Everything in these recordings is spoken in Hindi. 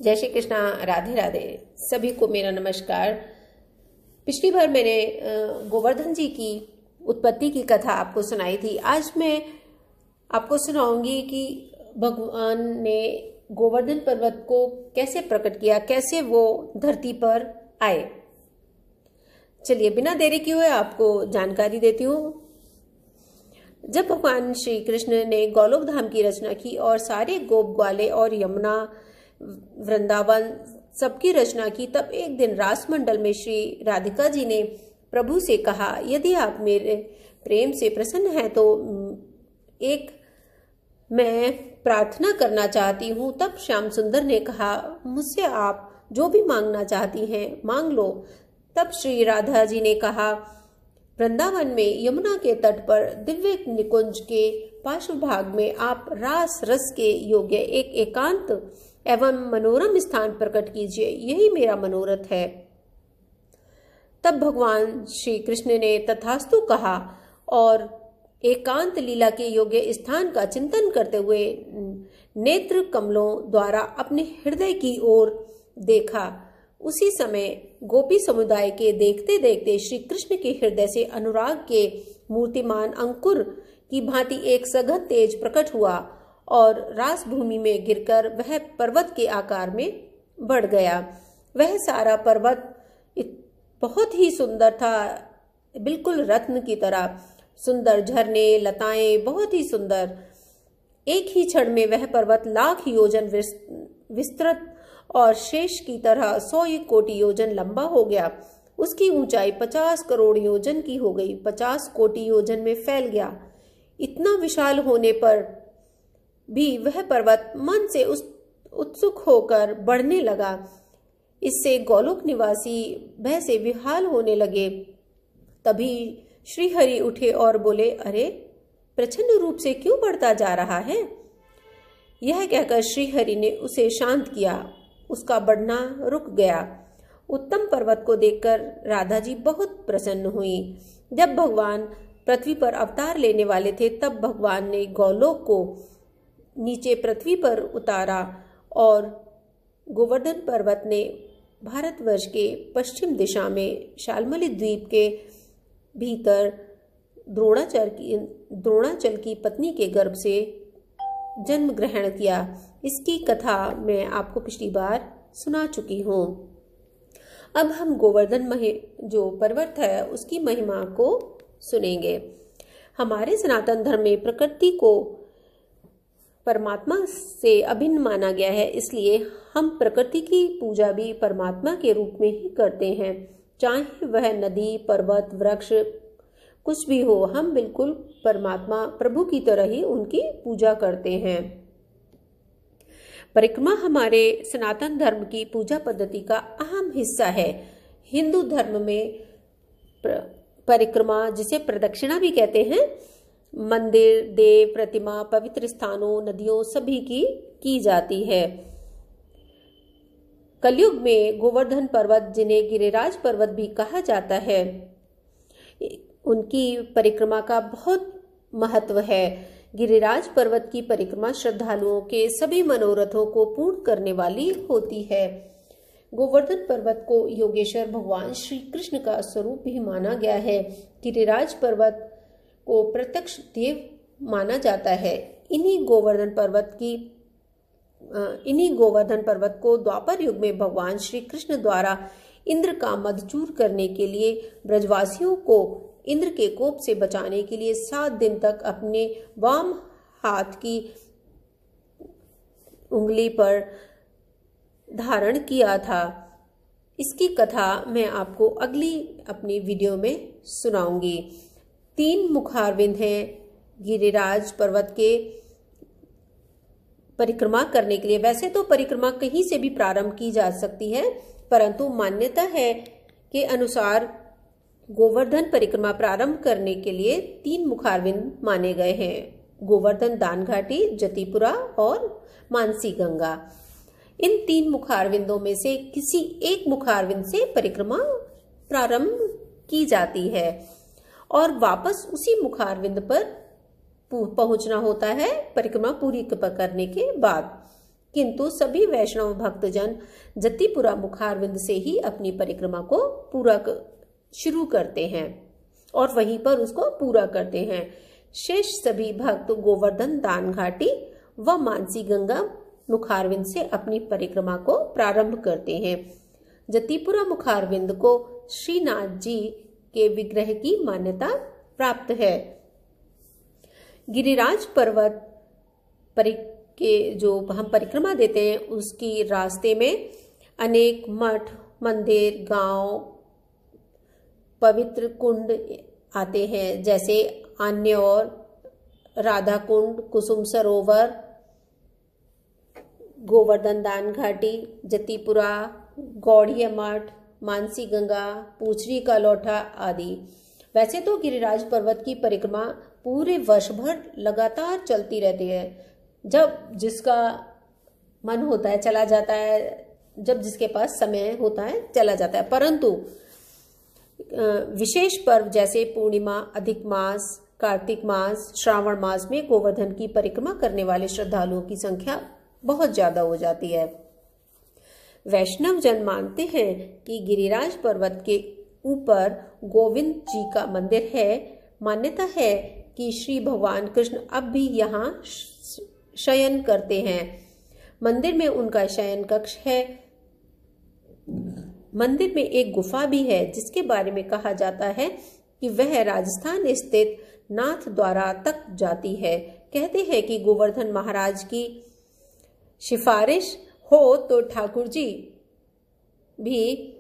जय श्री कृष्णा। राधे राधे। सभी को मेरा नमस्कार। पिछली बार मैंने गोवर्धन जी की उत्पत्ति की कथा आपको सुनाई थी। आज मैं आपको सुनाऊंगी कि भगवान ने गोवर्धन पर्वत को कैसे प्रकट किया, कैसे वो धरती पर आए। चलिए बिना देरी किए हुए आपको जानकारी देती हूँ। जब भगवान श्री कृष्ण ने गोलोक धाम की रचना की और सारे गोप ग्वाले और यमुना वृंदावन सबकी रचना की, तब एक दिन रास मंडल में श्री राधिका जी ने प्रभु से कहा, यदि आप मेरे प्रेम से प्रसन्न हैं तो एक मैं प्रार्थना करना चाहती हूँ। तब श्याम सुंदर ने कहा, मुझसे आप जो भी मांगना चाहती हैं मांग लो। तब श्री राधा जी ने कहा, वृंदावन में यमुना के तट पर दिव्य निकुंज के पार्श्व भाग में आप रास रस के योग्य एक एकांत एवं मनोरम स्थान प्रकट कीजिए, यही मेरा मनोरथ है। तब भगवान श्री कृष्ण ने तथास्तु कहा और एकांत लीला के योग्य स्थान का चिंतन करते हुए नेत्र कमलों द्वारा अपने हृदय की ओर देखा। उसी समय गोपी समुदाय के देखते देखते श्री कृष्ण के हृदय से अनुराग के मूर्तिमान अंकुर की भांति एक सघन तेज प्रकट हुआ और रास भूमि में गिरकर वह पर्वत के आकार में बढ़ गया। वह सारा पर्वत बहुत ही सुंदर था, बिल्कुल रत्न की तरह। सुंदर झरने, लताएं बहुत ही सुंदर। एक ही क्षण में वह पर्वत लाख योजन विस्तृत और शेष की तरह 100 कोटि योजन लंबा हो गया। उसकी ऊंचाई 50 करोड़ योजन की हो गई, 50 कोटि योजन में फैल गया। इतना विशाल होने पर भी वह पर्वत मन से उत्सुक होकर बढ़ने लगा। इससे गोलोक निवासी भय से विहाल होने लगे। तभी श्री हरि उठे और बोले, अरे प्रचंड रूप से क्यों बढ़ता जा रहा है? यह कहकर श्री हरि ने उसे शांत किया। उसका बढ़ना रुक गया। उत्तम पर्वत को देखकर राधा जी बहुत प्रसन्न हुई। जब भगवान पृथ्वी पर अवतार लेने वाले थे, तब भगवान ने गोलोक को नीचे पृथ्वी पर उतारा और गोवर्धन पर्वत ने भारतवर्ष के पश्चिम दिशा में शाल्मली द्वीप के भीतर द्रोणाचल की पत्नी के गर्भ से जन्म ग्रहण किया। इसकी कथा मैं आपको पिछली बार सुना चुकी हूँ। अब हम गोवर्धन जो पर्वत है उसकी महिमा को सुनेंगे। हमारे सनातन धर्म में प्रकृति को परमात्मा से अभिन्न माना गया है, इसलिए हम प्रकृति की पूजा भी परमात्मा के रूप में ही करते हैं। चाहे वह नदी, पर्वत, वृक्ष कुछ भी हो, हम बिल्कुल परमात्मा प्रभु की तरह ही उनकी पूजा करते हैं। परिक्रमा हमारे सनातन धर्म की पूजा पद्धति का अहम हिस्सा है। हिंदू धर्म में परिक्रमा, जिसे प्रदक्षिणा भी कहते हैं, मंदिर, देव, प्रतिमा, पवित्र स्थानों, नदियों सभी की जाती है। कलयुग में गोवर्धन पर्वत, जिन्हें गिरिराज पर्वत भी कहा जाता है, उनकी परिक्रमा का बहुत महत्व है। गिरिराज पर्वत की परिक्रमा श्रद्धालुओं के सभी मनोरथों को पूर्ण करने वाली होती है। गोवर्धन पर्वत को योगेश्वर भगवान श्री कृष्ण का स्वरूप भी माना गया है। गिरिराज पर्वत को प्रत्यक्ष देव माना जाता है। इन्हीं गोवर्धन पर्वत को द्वापर युग में भगवान श्री कृष्ण द्वारा इंद्र का मदचूर करने के लिए ब्रजवासियों को इंद्र के कोप से बचाने के लिए 7 दिन तक अपने वाम हाथ की उंगली पर धारण किया था। इसकी कथा मैं आपको अगली अपनी वीडियो में सुनाऊंगी। 3 मुखारविंद हैं गिरिराज पर्वत के परिक्रमा करने के लिए। वैसे तो परिक्रमा कहीं से भी प्रारंभ की जा सकती है, परंतु मान्यता है के अनुसार गोवर्धन परिक्रमा प्रारंभ करने के लिए 3 मुखारविंद माने गए हैं। गोवर्धन दान घाटी, जतिपुरा और मानसी गंगा। इन 3 मुखारविंदों में से किसी एक मुखारविंद से परिक्रमा प्रारंभ की जाती है और वापस उसी मुखारविंद पर पहुंचना होता है परिक्रमा पूरी करने के बाद। किंतु सभी वैष्णव भक्तजन जतिपुरा मुखारविंद से ही अपनी परिक्रमा को शुरू करते हैं और वहीं पर उसको पूरा करते हैं। शेष सभी भक्त गोवर्धन दान घाटी व मानसी गंगा मुखारविंद से अपनी परिक्रमा को प्रारंभ करते हैं। जतिपुरा मुखारविंद को श्रीनाथ जी के विग्रह की मान्यता प्राप्त है। गिरिराज पर्वत के जो हम परिक्रमा देते हैं उसकी रास्ते में अनेक मठ, मंदिर, गांव, पवित्र कुंड आते हैं, जैसे आन्योर, राधा कुंड, कुसुम सरोवर, गोवर्धन दान घाटी, जतिपुरा, गौड़िया मठ, मानसी गंगा, पूछरी का लौठा आदि। वैसे तो गिरिराज पर्वत की परिक्रमा पूरे वर्ष भर लगातार चलती रहती है। जब जिसका मन होता है चला जाता है, जब जिसके पास समय होता है चला जाता है, परंतु विशेष पर्व जैसे पूर्णिमा, अधिक मास, कार्तिक मास, श्रावण मास में गोवर्धन की परिक्रमा करने वाले श्रद्धालुओं की संख्या बहुत ज्यादा हो जाती है। वैष्णव जन मानते हैं कि गिरिराज पर्वत के ऊपर गोविंद जी का मंदिर है। मान्यता है कि श्री भगवान कृष्ण अब भी यहाँ शयन करते हैं। मंदिर में उनका शयन कक्ष है। मंदिर में एक गुफा भी है जिसके बारे में कहा जाता है कि वह राजस्थान स्थित नाथ द्वारा तक जाती है। कहते हैं कि गोवर्धन महाराज की सिफारिश हो तो ठाकुर जी भी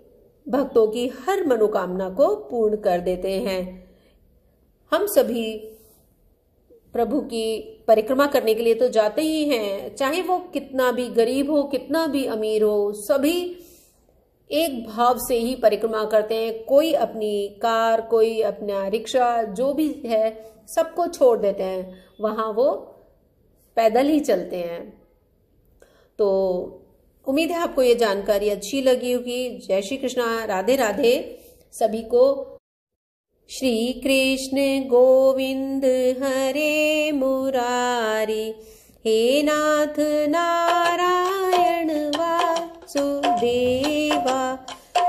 भक्तों की हर मनोकामना को पूर्ण कर देते हैं। हम सभी प्रभु की परिक्रमा करने के लिए तो जाते ही हैं, चाहे वो कितना भी गरीब हो, कितना भी अमीर हो, सभी एक भाव से ही परिक्रमा करते हैं। कोई अपनी कार, कोई अपना रिक्शा, जो भी है सबको छोड़ देते हैं, वहां वो पैदल ही चलते हैं। तो उम्मीद है आपको ये जानकारी अच्छी लगी होगी। जय श्री कृष्णा, राधे राधे सभी को। श्री कृष्ण गोविंद हरे मुरारी, हे नाथ नारायण वासुदेवा।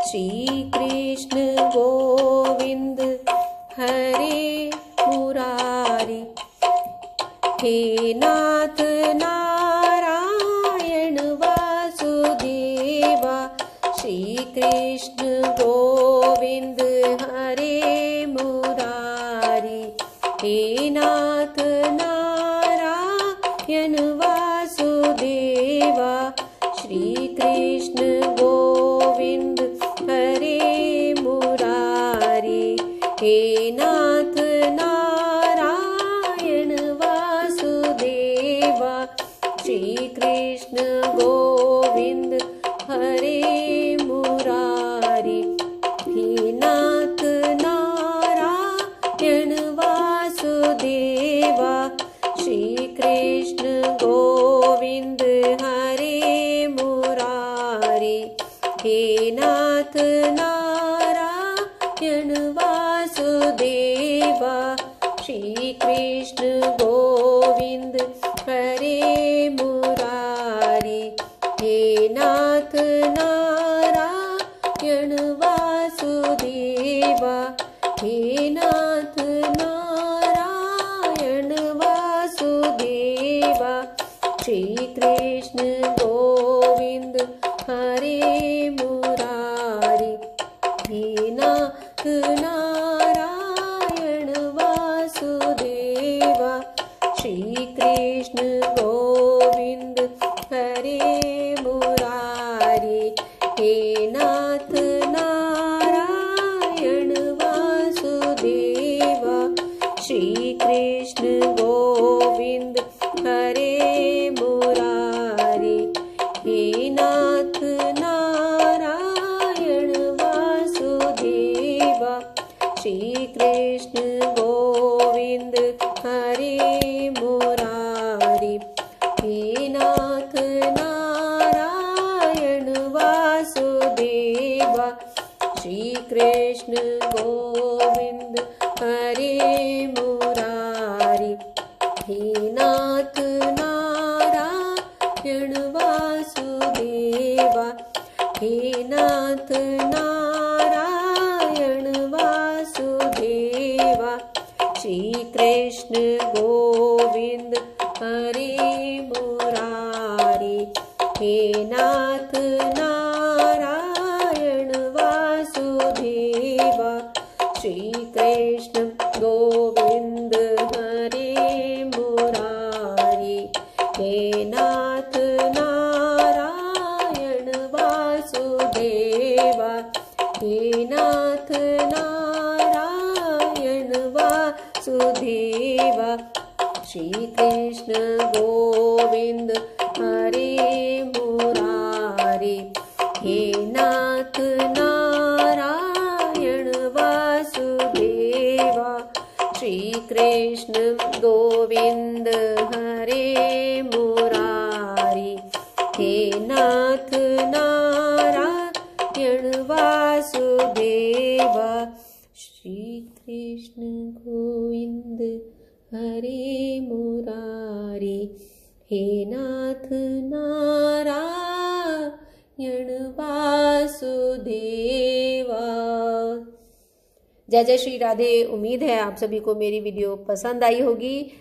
श्री कृष्ण गोविंद हरे मुरारी, हे नाथ नारायण वासुदेवा। श्री कृष्ण गोविंद हरे मुरारी, हे नाथ नारायण वासुदेवा। श्री कृष्ण गोविंद हरे मुरारी, हे नाथ नारायण वासुदेवा। श्री कृष्ण गोविंद हरे मुरारी, हे नाथ नारायण वासुदेवा। श्री कृष्ण गोविंद हरे मुरारी, हे नाथ नारायण वासुदेवा। श्री कृष्ण गोविंद हरे मुरारी, हे नाथ नारायण वासुदेवा। हे नाथ नारायण वासुदेवा। श्री कृष्ण गोविंद हरे मुरारी, हे नाथ नारायण वासुदेवा। श्री कृष्ण गोविंद हरे मुरारी, हे नाथ नारायण वासुदेवा। श्री कृष्ण गोविंद हरे मुरारी, हे नाथ नारायण वासुदेवा। श्री कृष्ण गोविंद हरे मुरारी, हे नाथ नारायण वासुदेवा। श्री कृष्ण गोविंद हरे मुरारी, हे नाथ नारायण वासुदेवा। वासुदेवा, हे नाथ नारायण वासुदेवा, श्री कृष्ण गोविंद हरे मुरारी, हे नाथ नारायण वासुदेवा, श्री कृष्ण गोविंद हरे मुरारी, हे नाथ नारायण वासुदेवा, हे नाथ नारायण वासुदेवा, श्री कृष्ण गोविंद हरे मुरारी, हे नाथ नारायण वासुदेवा, श्री कृष्ण गोविंद हरे मुरारी, हे नाथ नारायण वासुदेवा, श्री कृष्ण गोविंद हरे मुरारी, हे नाथ नारायण वासुदेवा। जय जय श्री राधे। उम्मीद है आप सभी को मेरी वीडियो पसंद आई होगी।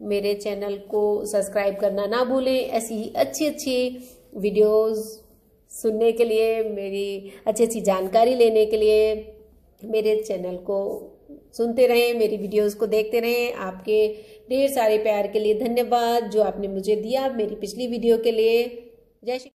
मेरे चैनल को सब्सक्राइब करना ना भूलें। ऐसी ही अच्छी अच्छी वीडियोस सुनने के लिए, मेरी अच्छी अच्छी जानकारी लेने के लिए मेरे चैनल को सुनते रहें, मेरी वीडियोस को देखते रहें। आपके ढेर सारे प्यार के लिए धन्यवाद जो आपने मुझे दिया मेरी पिछली वीडियो के लिए। जय श्री